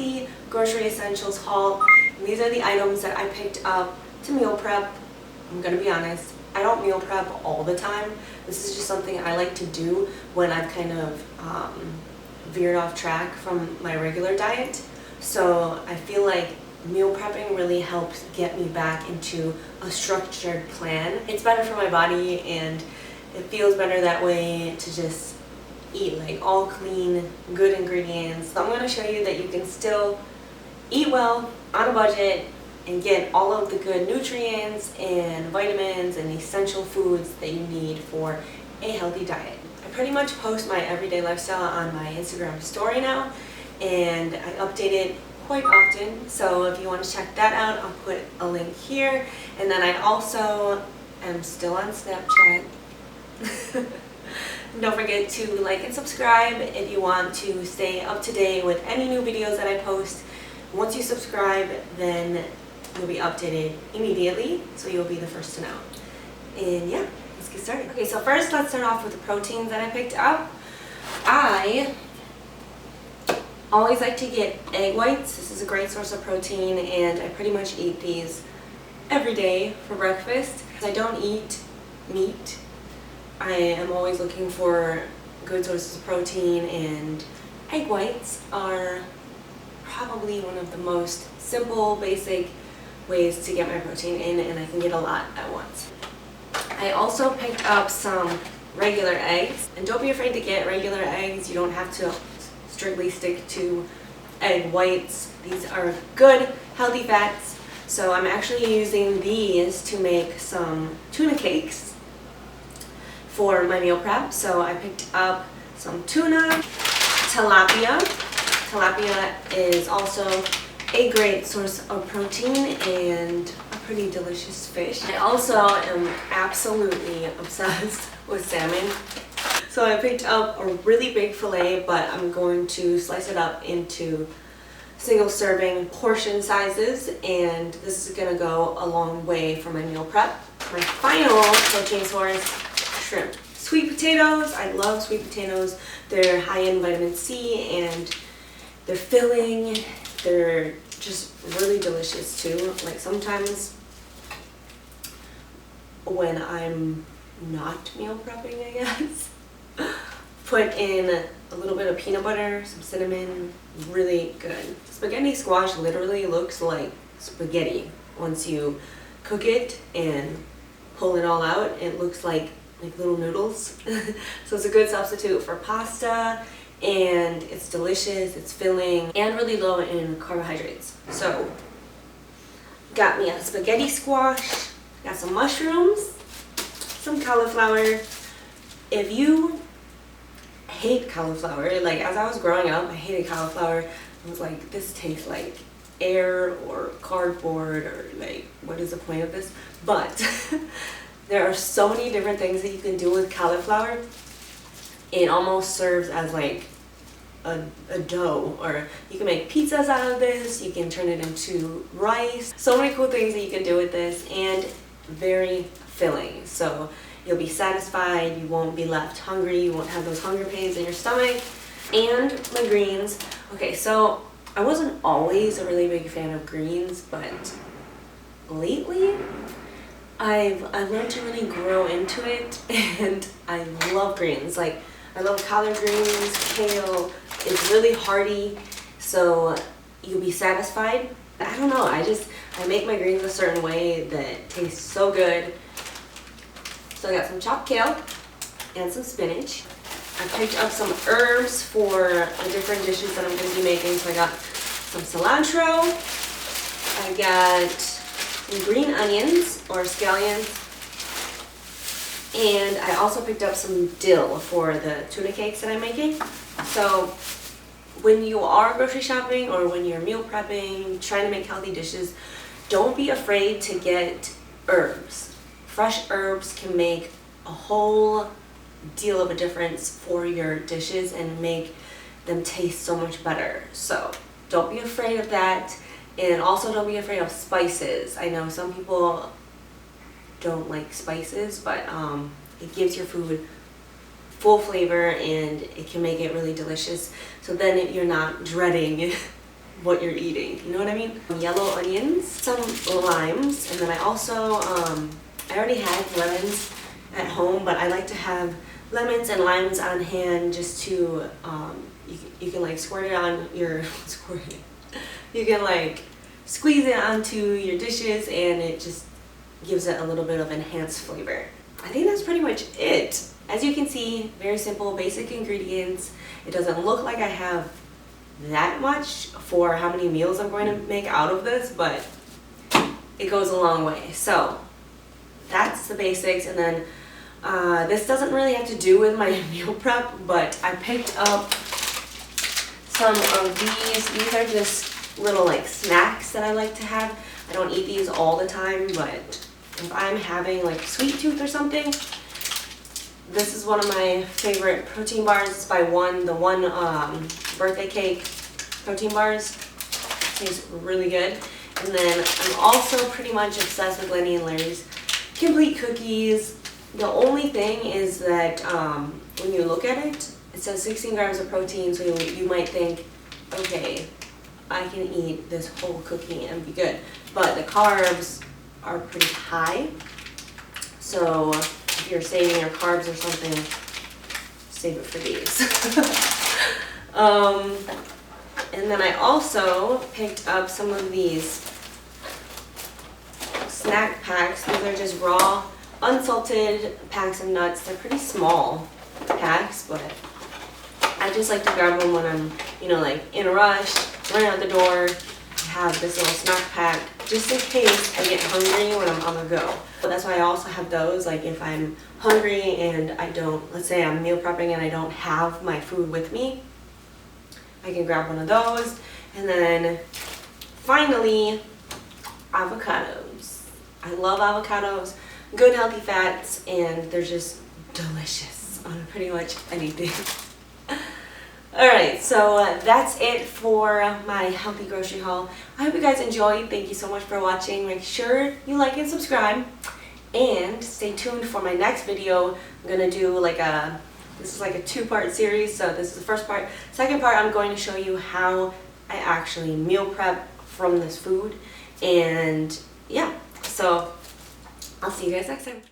weekly grocery essentials haul. And these are the items that I picked up to meal prep. I'm gonna be honest, I don't meal prep all the time. This is just something I like to do when I've kind of veered off track from my regular diet. So I feel like meal prepping really helps get me back into a structured plan. It's better for my body and it feels better that way to just eat like all clean, good ingredients. So I'm going to show you that you can still eat well on a budget and get all of the good nutrients and vitamins and essential foods that you need for a healthy diet. I pretty much post my everyday lifestyle on my Instagram story now, and I update it quite often, so if you want to check that out, I'll put a link here. And then I also am still on Snapchat. Don't forget to like and subscribe if you want to stay up to date with any new videos that I post. Once you subscribe, then you'll be updated immediately, so you'll be the first to know. And yeah, let's get started. Okay, so first let's start off with the proteins that I picked up. I always like to get egg whites. This is a great source of protein, and I pretty much eat these every day for breakfast. I don't eat meat. I am always looking for good sources of protein, and egg whites are probably one of the most simple, basic ways to get my protein in, and I can get a lot at once. I also picked up some regular eggs, and don't be afraid to get regular eggs. You don't have to strictly stick to egg whites. These are good, healthy fats. So I'm actually using these to make some tuna cakes for my meal prep. So I picked up some tuna, tilapia. Tilapia is also a great source of protein and a pretty delicious fish. I also am absolutely obsessed with salmon. So I picked up a really big fillet, but I'm going to slice it up into single serving portion sizes, and this is going to go a long way for my meal prep. My final protein source, shrimp. Sweet potatoes. I love sweet potatoes. They're high in vitamin C and they're filling. They're just really delicious too. Like sometimes when I'm not meal prepping, I guess, put in a little bit of peanut butter, some cinnamon, really good. Spaghetti squash literally looks like spaghetti. Once you cook it and pull it all out, it looks like little noodles. So it's a good substitute for pasta, and it's delicious, it's filling, and really low in carbohydrates. So got me a spaghetti squash, got some mushrooms, some cauliflower. If you hate cauliflower, like as I was growing up, I hated cauliflower. I was like, this tastes like air or cardboard, or like, what is the point of this? But there are so many different things that you can do with cauliflower. It almost serves as like a dough, or you can make pizzas out of this, you can turn it into rice. So many cool things that you can do with this, and very filling. So you'll be satisfied, you won't be left hungry, you won't have those hunger pains in your stomach. And my greens. Okay, so I wasn't always a really big fan of greens, but lately I've learned to really grow into it, and I love greens. Like, I love collard greens, kale. It's really hearty, so you'll be satisfied. I don't know, I make my greens a certain way that tastes so good. So I got some chopped kale and some spinach. I picked up some herbs for the different dishes that I'm going to be making. So I got some cilantro. I got some green onions or scallions. And I also picked up some dill for the tuna cakes that I'm making. So when you are grocery shopping or when you're meal prepping, trying to make healthy dishes, don't be afraid to get herbs. Fresh herbs can make a whole deal of a difference for your dishes and make them taste so much better. So don't be afraid of that, and also don't be afraid of spices. I know some people don't like spices, but it gives your food full flavor and it can make it really delicious. So then you're not dreading what you're eating. You know what I mean? Yellow onions, some limes, and then I also, I already had lemons at home, but I like to have lemons and limes on hand just to, you can like squirt it on your, you can like squeeze it onto your dishes and it just gives it a little bit of enhanced flavor. I think that's pretty much it. As you can see, very simple, basic ingredients. It doesn't look like I have that much for how many meals I'm going to make out of this, but it goes a long way. So that's the basics. And then this doesn't really have to do with my meal prep, but I picked up some of these. These are just little like snacks that I like to have. I don't eat these all the time, but if I'm having like sweet tooth or something, this is one of my favorite protein bars. It's by the one birthday cake protein bars. Tastes really good. And then I'm also pretty much obsessed with Lenny and Larry's complete cookies. The only thing is that when you look at it, it says 16 grams of protein, so you might think, okay, I can eat this whole cookie and be good. But the carbs are pretty high, so if you're saving your carbs or something, save it for these. And then I also picked up some of these snack packs. These are just raw, unsalted packs of nuts. They're pretty small packs, but I just like to grab them when I'm, you know, like in a rush, running out the door, have this little snack pack just in case I get hungry when I'm on the go. But that's why I also have those, like if I'm hungry and I don't, let's say I'm meal prepping and I don't have my food with me, I can grab one of those. And then finally, avocados. I love avocados, good healthy fats, and they're just delicious on pretty much anything. Alright, so that's it for my healthy grocery haul. I hope you guys enjoyed. Thank you so much for watching. Make sure you like and subscribe. And stay tuned for my next video. I'm going to do like this is like a two-part series. So this is the first part. Second part, I'm going to show you how I actually meal prep from this food. And yeah, so I'll see you guys next time.